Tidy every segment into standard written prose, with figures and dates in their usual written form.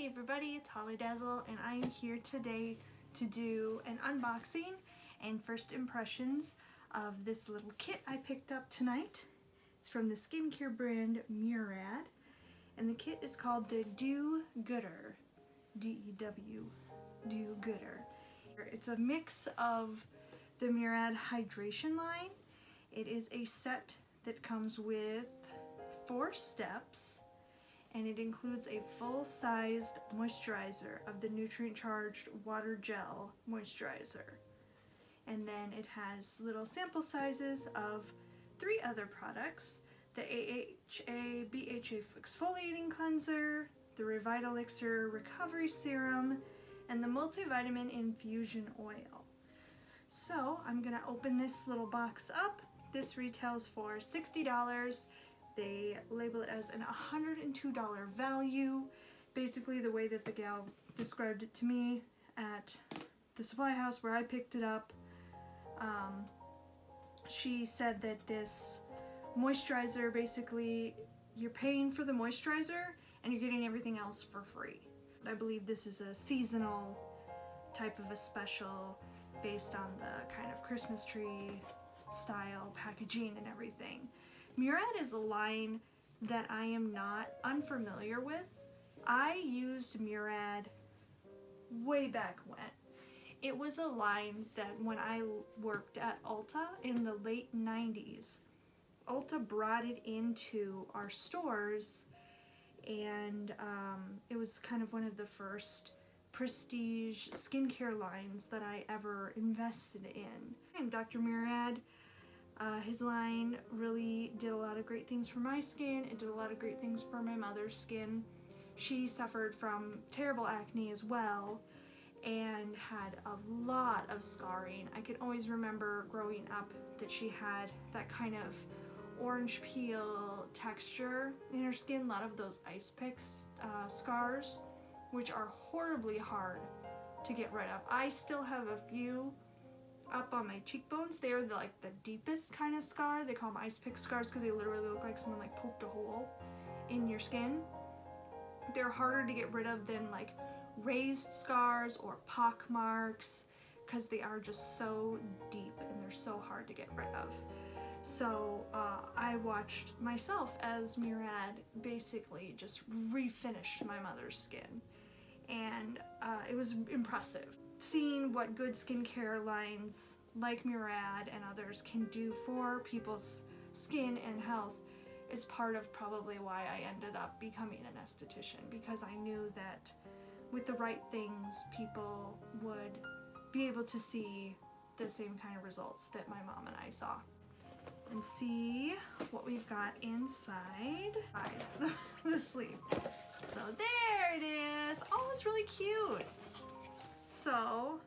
Hey everybody, it's Holliedazzle and I am here today to do an unboxing and first impressions of this little kit I picked up tonight. It's from the skincare brand Murad and the kit is called the Do Gooder, D-E-W, Do Gooder. It's a mix of the Murad hydration line. It is a set that comes with 4 steps. And it includes a full-sized moisturizer of the nutrient-charged water gel moisturizer. And then it has little sample sizes of 3 other products: the AHA BHA exfoliating cleanser, the Revitalixer recovery serum, and the multivitamin infusion oil. So I'm gonna open this little box up. This retails for $60. They label it as an $102 value. Basically the way that the gal described it to me at the supply house where I picked it up, she said that this moisturizer, basically you're paying for the moisturizer and you're getting everything else for free. I believe this is a seasonal type of a special based on the kind of Christmas tree style packaging and everything. Murad is a line that I am not unfamiliar with. I used Murad way back when. It was a line that when I worked at Ulta in the late 90s, Ulta brought it into our stores, and it was kind of one of the first prestige skincare lines that I ever invested in. And Dr. Murad, his line really did a lot of great things for my skin. It did a lot of great things for my mother's skin. She suffered from terrible acne as well and had a lot of scarring. I can always remember growing up that she had that kind of orange peel texture in her skin, a lot of those ice pick scars, which are horribly hard to get rid of. I still have a few up on my cheekbones. They're like the deepest kind of scar. They call them ice pick scars because they literally look like someone like poked a hole in your skin. They're harder to get rid of than like raised scars or pock marks because they are just so deep and they're so hard to get rid of. So I watched myself as Murad basically just refinished my mother's skin, and it was impressive. Seeing what good skincare lines like Murad and others can do for people's skin and health is part of probably why I ended up becoming an esthetician, because I knew that with the right things people would be able to see the same kind of results that my mom and I saw. And see what we've got inside the sleeve. So there it is. Oh, it's really cute. So,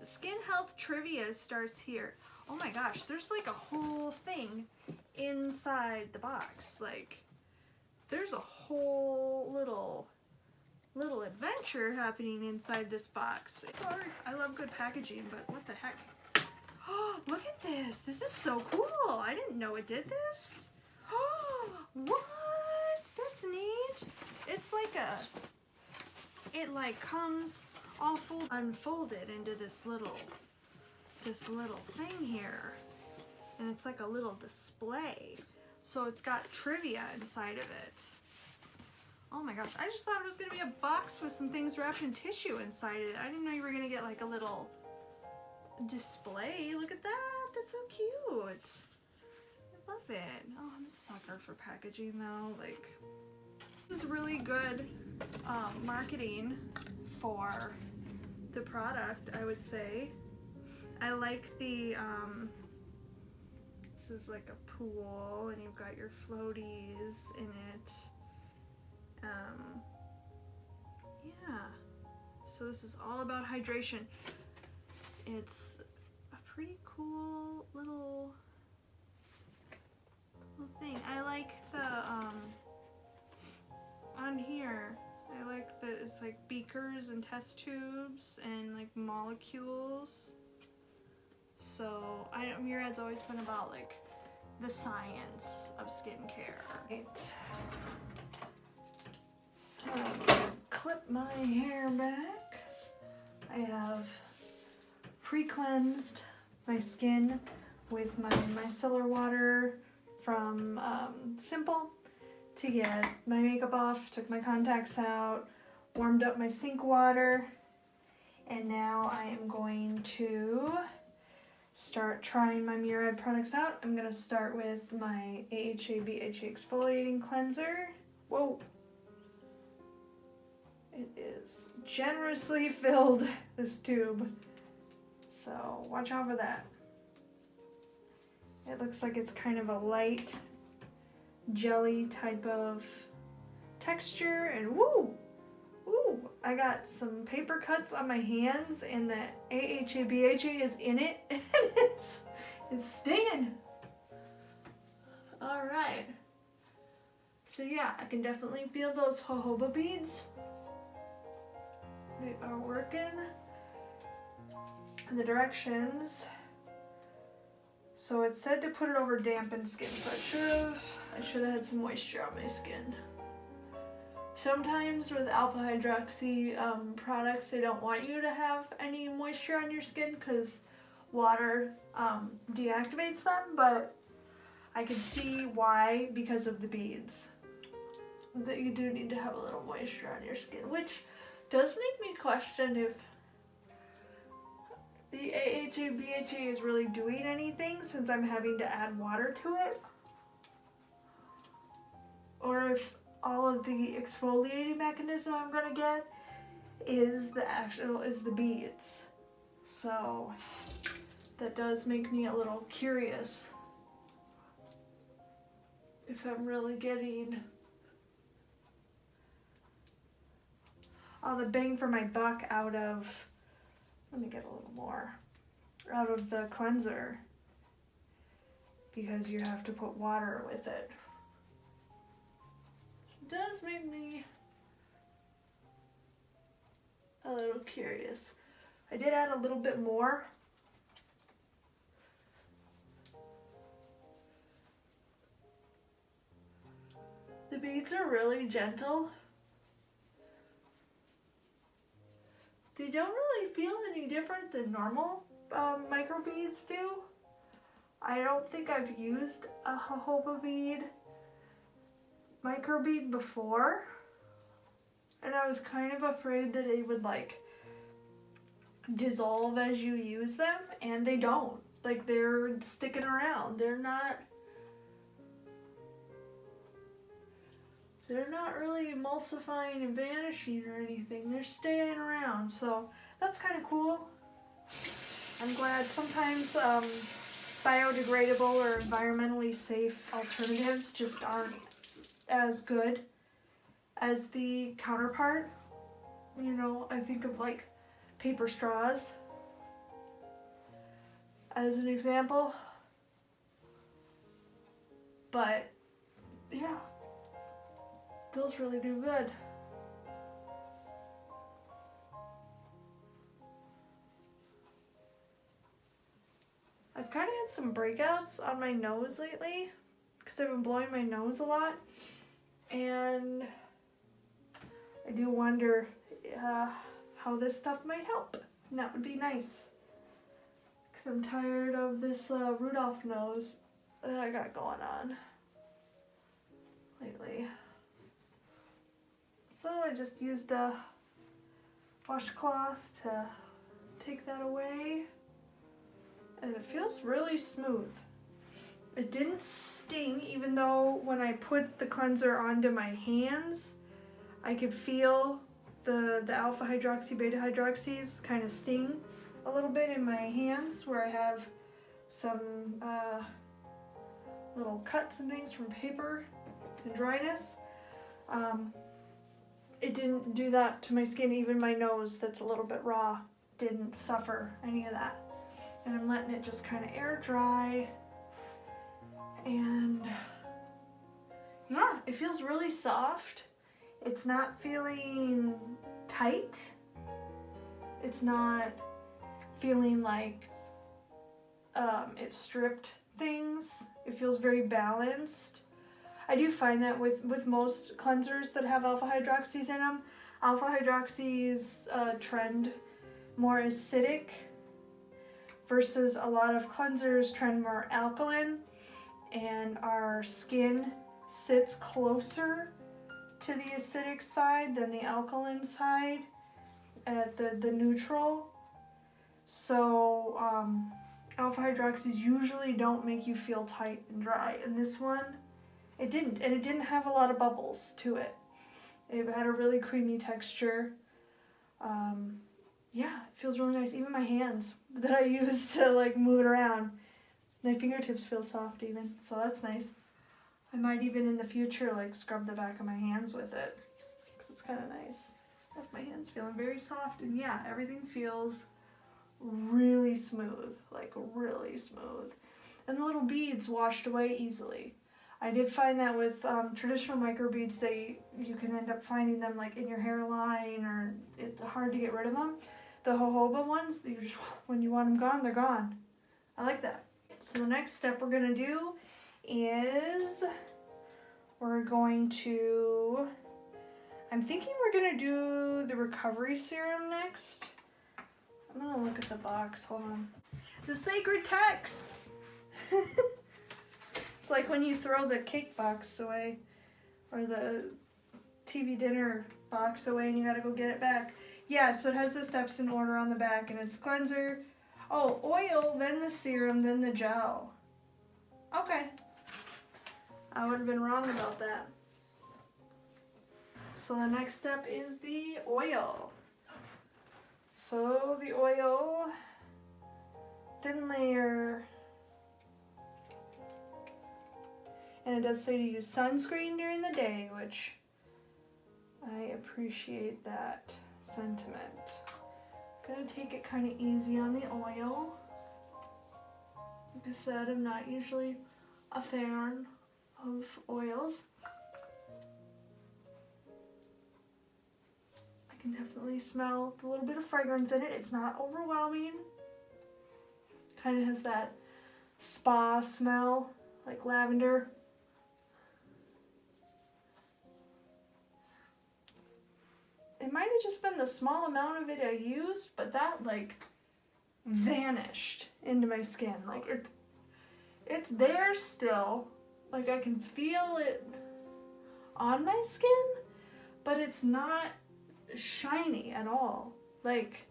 skin health trivia starts here. Oh my gosh, there's like a whole thing inside the box. Like, there's a whole little adventure happening inside this box. Sorry, I love good packaging, but what the heck? Oh, look at this. This is so cool. I didn't know it did this. Oh, what? That's neat. It's like it like comes all unfolded into this little thing here, and it's like a little display, so it's got trivia inside of it. Oh my gosh, I just thought it was gonna be a box with some things wrapped in tissue inside it. I didn't know you were gonna get like a little display. Look at that. That's so cute. I love it. Oh, I'm a sucker for packaging though. Like, this is really good marketing for the product, I would say. I like the this is like a pool and you've got your floaties in it. Yeah, so this is all about hydration. It's a pretty cool little thing. I like the on here, I like that it's like beakers and test tubes and like molecules. So Murad's always been about like the science of skincare. Right. So clip my hair back. I have pre-cleansed my skin with my micellar water from Simple to get my makeup off, took my contacts out, warmed up my sink water, and now I am going to start trying my Murad products out. I'm going to start with my AHA BHA exfoliating cleanser. Whoa! It is generously filled, this tube, so watch out for that. It looks like it's kind of a light jelly type of texture, and woo! Ooh, I got some paper cuts on my hands, and the AHA BHA is in it, and it's stinging. All right. So yeah, I can definitely feel those jojoba beads. They are working. And the directions. So it said to put it over dampened skin, so I should have had some moisture on my skin. Sometimes with alpha hydroxy products, they don't want you to have any moisture on your skin because water deactivates them, but I can see why, because of the beads, that you do need to have a little moisture on your skin, which does make me question if the AHA BHA is really doing anything since I'm having to add water to it, or if all of the exfoliating mechanism I'm gonna get is the beads. So that does make me a little curious if I'm really getting all the bang for my buck out of, let me get a little more, out of the cleanser, because you have to put water with it. It does make me a little curious. I did add a little bit more. The beads are really gentle. They don't really feel any different than normal micro beads do. I don't think I've used a jojoba bead micro bead before, and I was kind of afraid that it would like dissolve as you use them, and they don't. Like, they're sticking around. They're not really emulsifying and vanishing or anything. They're staying around, so that's kind of cool. I'm glad. Sometimes biodegradable or environmentally safe alternatives just aren't as good as the counterpart. You know, I think of like paper straws as an example. But yeah, those really do good. I've kind of had some breakouts on my nose lately because I've been blowing my nose a lot, and I do wonder how this stuff might help, and that would be nice because I'm tired of this Rudolph nose that I got going on lately. So I just used a washcloth to take that away, and it feels really smooth. It didn't sting, even though when I put the cleanser onto my hands, I could feel the alpha hydroxy, beta hydroxys kind of sting a little bit in my hands where I have some little cuts and things from paper and dryness. It didn't do that to my skin. Even my nose that's a little bit raw didn't suffer any of that. And I'm letting it just kind of air dry. And yeah, it feels really soft. It's not feeling tight. It's not feeling like it stripped things. It feels very balanced. I do find that with most cleansers that have alpha hydroxys in them, Alpha hydroxy's trend more acidic versus a lot of cleansers trend more alkaline, and our skin sits closer to the acidic side than the alkaline side at the neutral. So alpha hydroxys usually don't make you feel tight and dry, and this one, it didn't, and it didn't have a lot of bubbles to it. It had a really creamy texture. Yeah, it feels really nice. Even my hands that I use to like move it around, my fingertips feel soft even, so that's nice. I might even in the future like scrub the back of my hands with it, because it's kind of nice. I have my hands feeling very soft, and yeah, everything feels really smooth, like really smooth. And the little beads washed away easily. I did find that with traditional microbeads, you can end up finding them like in your hairline, or it's hard to get rid of them. The jojoba ones, you just, when you want them gone, they're gone. I like that. So the next step we're gonna do is we're going to, I'm thinking we're gonna do the recovery serum next. I'm gonna look at the box, hold on. The sacred texts! It's like when you throw the cake box away, or the TV dinner box away and you gotta go get it back. Yeah, so it has the steps in order on the back, and it's cleanser, oh, oil, then the serum, then the gel. Okay. I would have been wrong about that. So the next step is the oil. So the oil, thin layer, and it does say to use sunscreen during the day, which I appreciate that sentiment. Gonna take it kind of easy on the oil. Like I said, I'm not usually a fan of oils. I can definitely smell a little bit of fragrance in it. It's not overwhelming. Kind of has that spa smell, like lavender. It might have just been the small amount of it I used, but that like vanished into my skin. Like it's there still. Like I can feel it on my skin, but it's not shiny at all. Like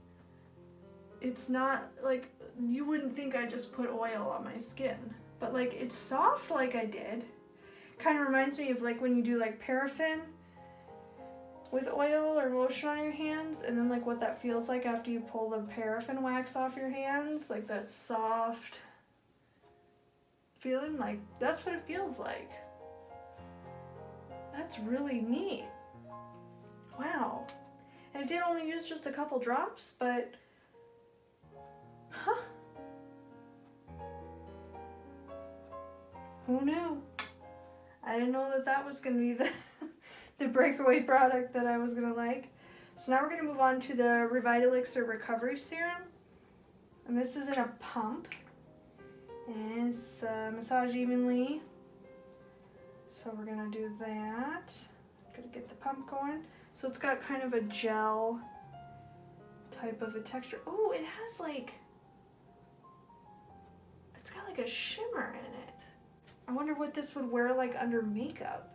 it's not like, you wouldn't think I just put oil on my skin, but like it's soft like I did. Kind of reminds me of like when you do like paraffin with oil or lotion on your hands, and then like what that feels like after you pull the paraffin wax off your hands, like that soft feeling, like that's what it feels like. That's really neat. Wow. And I did only use just a couple drops, but huh, who knew? I didn't know that that was gonna be the breakaway product that I was gonna like. So now we're gonna move on to the Revitalixer Recovery Serum. And this is in a pump. And it's massage evenly. So we're gonna do that. Gonna get the pump going. So it's got kind of a gel type of a texture. Oh, it has like, it's got like a shimmer in it. I wonder what this would wear like under makeup.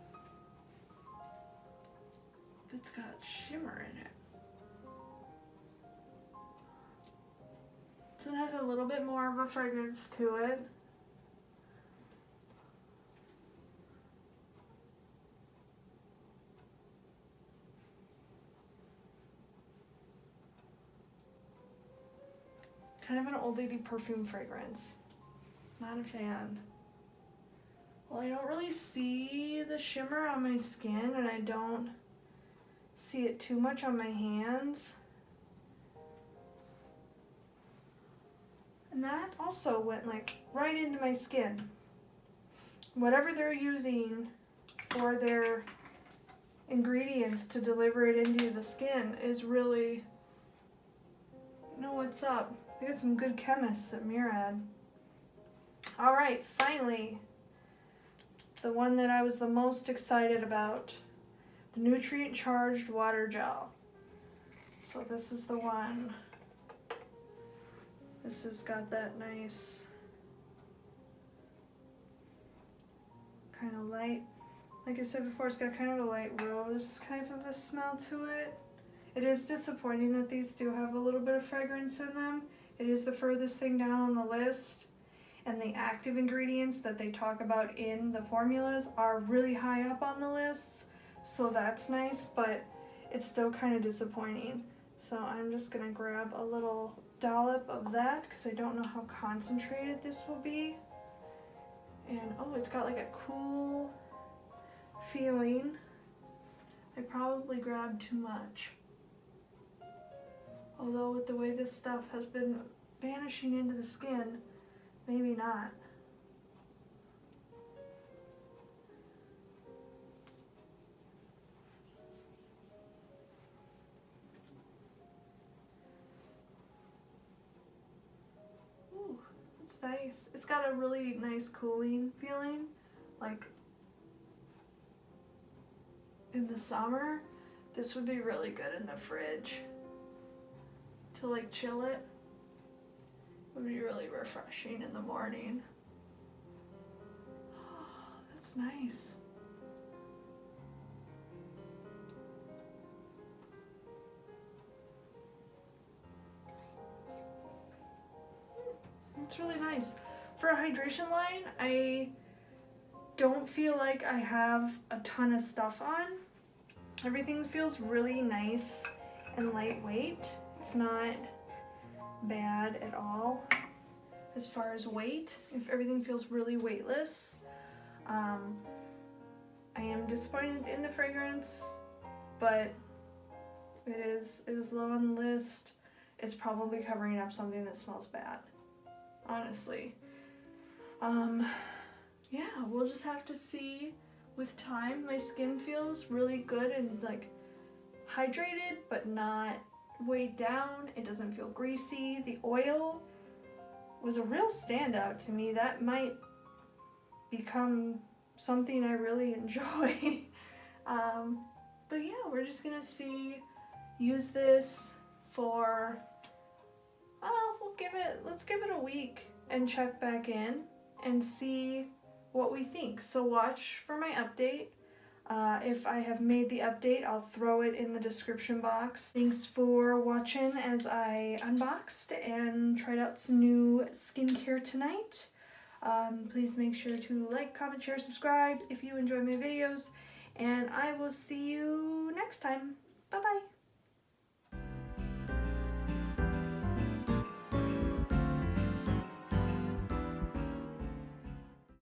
It's got shimmer in it. So it has a little bit more of a fragrance to it. Kind of an old lady perfume fragrance. Not a fan. Well, I don't really see the shimmer on my skin, and I don't see it too much on my hands. And that also went like right into my skin. Whatever they're using for their ingredients to deliver it into the skin is really, you know what's up. They got some good chemists at Murad. All right, finally, the one that I was the most excited about, the nutrient charged water gel. So this is the one. This has got that nice kind of light, like I said before, it's got kind of a light rose kind of a smell to it. It is disappointing that these do have a little bit of fragrance in them. It is the furthest thing down on the list, and the active ingredients that they talk about in the formulas are really high up on the lists, so that's nice, but it's still kind of disappointing. So I'm just gonna grab a little dollop of that because I don't know how concentrated this will be. And oh, it's got like a cool feeling. I probably grabbed too much. Although with the way this stuff has been vanishing into the skin, maybe not. Ooh, it's nice. It's got a really nice cooling feeling, like in the summer. This would be really good in the fridge to like chill it. Would be really refreshing in the morning. Oh, that's nice. It's really nice. For a hydration line, I don't feel like I have a ton of stuff on. Everything feels really nice and lightweight. It's not bad at all as far as weight. If everything feels really weightless. I am disappointed in the fragrance, but it is low on the list. It's probably covering up something that smells bad, honestly. Yeah, we'll just have to see with time. My skin feels really good and like hydrated, but not weighed down. It doesn't feel greasy. The oil was a real standout to me. That might become something I really enjoy. But yeah, we're just gonna use this for, let's give it a week and check back in and see what we think. So watch for my update. If I have made the update, I'll throw it in the description box. Thanks for watching as I unboxed and tried out some new skincare tonight. Please make sure to like, comment, share, subscribe if you enjoy my videos, and I will see you next time. Bye-bye.